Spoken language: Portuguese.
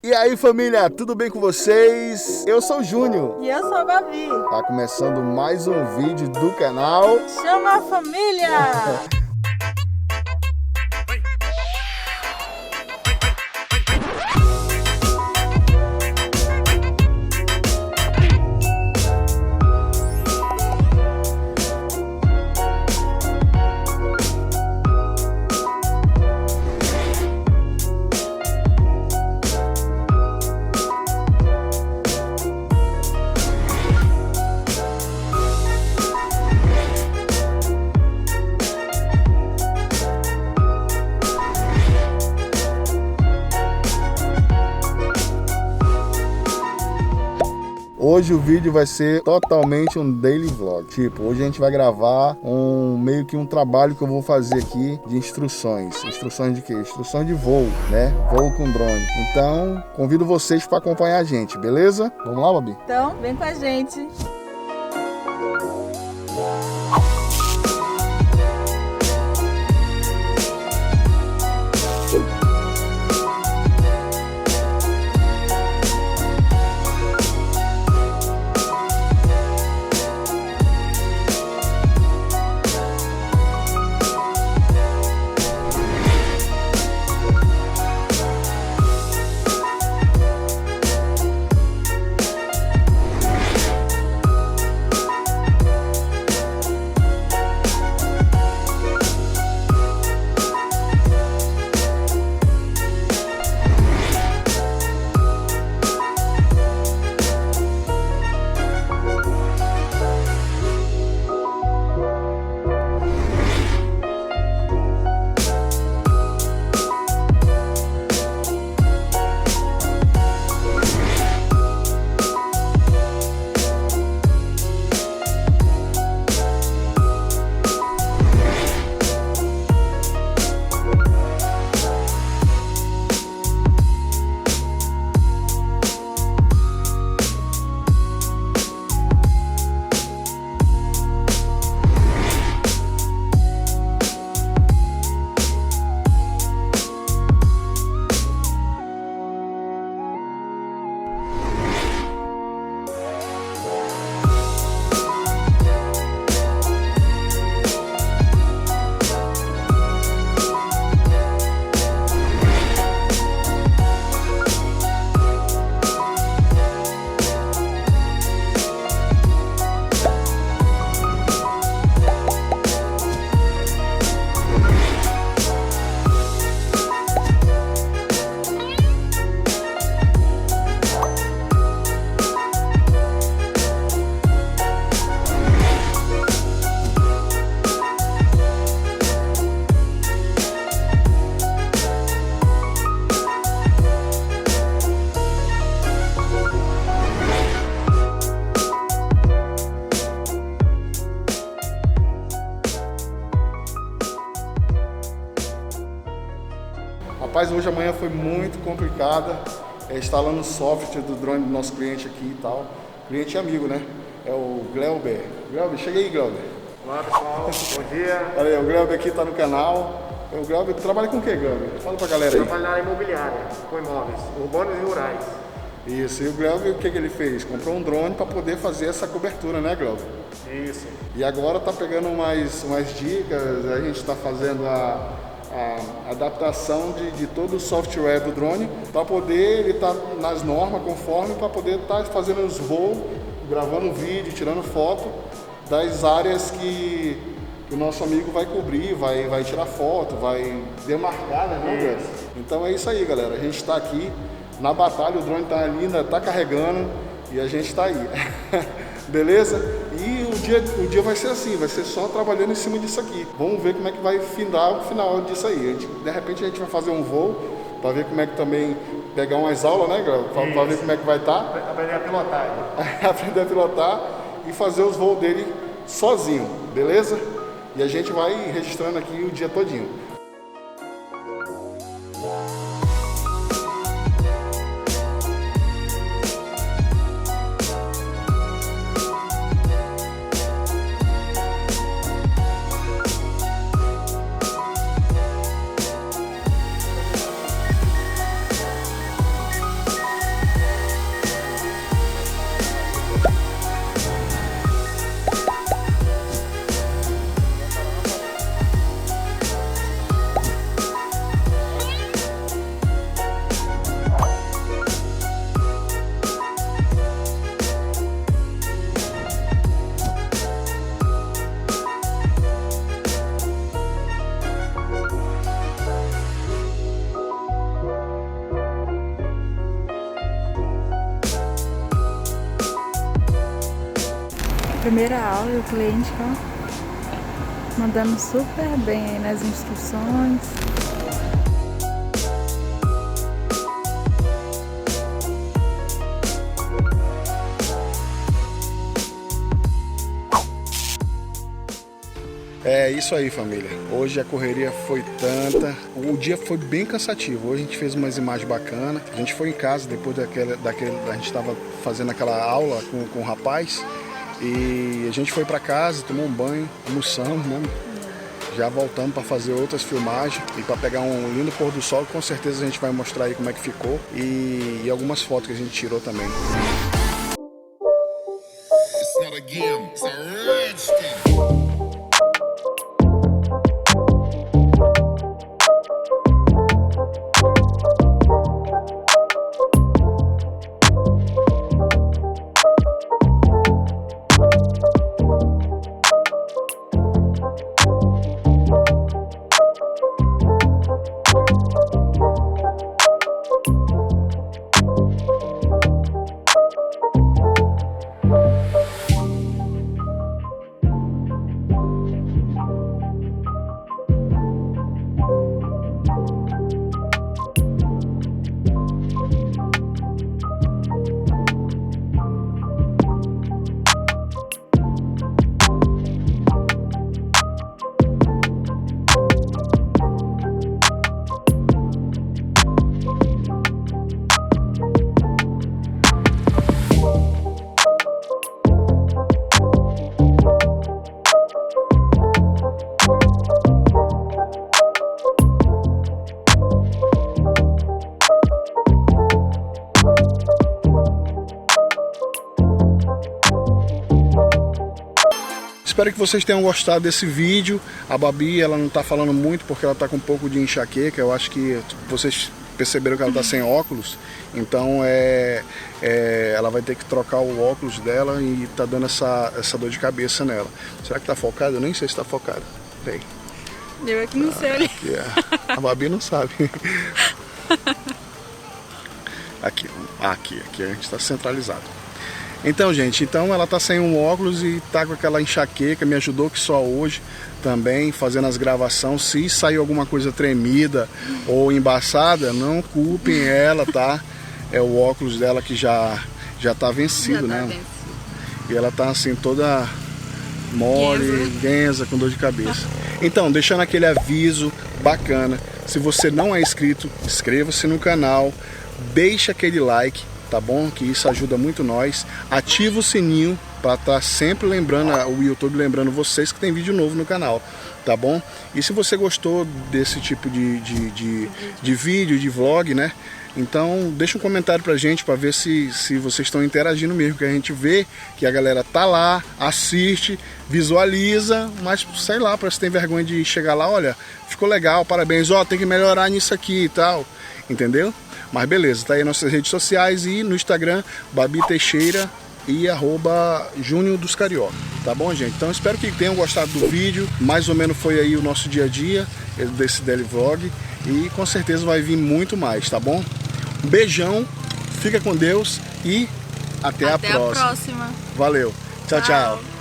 E aí, família, tudo bem com vocês? Eu sou o Júnior. E eu sou a Gabi. Tá começando mais um vídeo do canal Chama a Família! Hoje o vídeo vai ser totalmente um daily vlog. Tipo, hoje a gente vai gravar meio que um trabalho que eu vou fazer aqui de instruções. Instruções de quê? Instruções de voo, né? Voo com drone. Então, convido vocês para acompanhar a gente, beleza? Vamos lá, Babi? Então, vem com a gente. Rapaz, hoje a manhã foi muito complicada, instalando o software do drone do nosso cliente aqui e tal. Cliente amigo, né? É o Glauber. Glauber, chega aí, Glauber. Olá, pessoal. Bom dia. Olha aí, o Glauber aqui tá no canal. O Glauber trabalha com o que, Glauber? Fala pra galera aí. Trabalho na imobiliária, com imóveis urbanos e rurais. Isso, e o Glauber, o que ele fez? Comprou um drone para poder fazer essa cobertura, né, Glauber? Isso. E agora tá pegando mais dicas, a gente está fazendo a adaptação de todo o software do drone para poder ele estar nas normas conforme, para poder estar fazendo os voos, gravando vídeo, tirando foto das áreas que o nosso amigo vai cobrir, vai tirar foto, vai demarcar, né, Deus? Então é isso aí, galera. A gente está aqui na batalha, o drone está ali, ainda está carregando e a gente está aí. Beleza? E o dia vai ser assim, vai ser só trabalhando em cima disso aqui. Vamos ver como é que vai findar o final disso aí. De repente a gente vai fazer um voo para ver como é que também pegar umas aulas, né, Grau? Para ver como é que vai estar. Aprender a pilotar. Aprender a pilotar e fazer os voos dele sozinho, beleza? E a gente vai registrando aqui o dia todinho. primeira aula e o cliente, ó, mandando super bem aí nas instruções. É isso aí, família. Hoje a correria foi tanta, o dia foi bem cansativo. Hoje a gente fez umas imagens bacanas. A gente foi em casa depois a gente estava fazendo aquela aula com o rapaz e a gente foi para casa, tomou um banho, almoçamos, né? Já voltamos para fazer outras filmagens e para pegar um lindo pôr do sol. Com certeza a gente vai mostrar aí como é que ficou e algumas fotos que a gente tirou também. It's not a game, it's a rich thing. Espero que vocês tenham gostado desse vídeo. A Babi, ela não tá falando muito porque ela tá com um pouco de enxaqueca. Eu acho que vocês perceberam que ela tá sem óculos. Então ela vai ter que trocar o óculos dela e tá dando essa dor de cabeça nela. Será que tá focada? Eu nem sei se tá focada. Peraí. Eu aqui não sei. Aqui, a Babi não sabe. Aqui a gente tá centralizado. Então, gente, ela tá sem um óculos e tá com aquela enxaqueca, me ajudou que só hoje também, fazendo as gravações. Se saiu alguma coisa tremida ou embaçada, não culpem ela, tá? É o óculos dela que já tá vencido, né? Vencido. E ela tá assim, toda mole, guenza, com dor de cabeça. Então, deixando aquele aviso bacana, se você não é inscrito, inscreva-se no canal, deixa aquele like, tá bom? Que isso ajuda muito nós. Ativa o sininho para estar sempre lembrando, o YouTube lembrando vocês que tem vídeo novo no canal, tá bom? E se você gostou desse tipo de vídeo, de vlog, né? Então deixa um comentário pra gente para ver se vocês estão interagindo mesmo, que a gente vê que a galera tá lá, assiste, visualiza, mas sei lá, parece que tem vergonha de chegar lá, olha, ficou legal, parabéns, ó, tem que melhorar nisso aqui e tal, entendeu? Mas beleza, tá aí nas nossas redes sociais e no Instagram, Babi Teixeira e @Júnior dos Carioca, tá bom, gente? Então espero que tenham gostado do vídeo, mais ou menos foi aí o nosso dia a dia, desse daily vlog, e com certeza vai vir muito mais, tá bom? Um beijão, fica com Deus e até a próxima. Até a próxima. Valeu, tchau, tchau.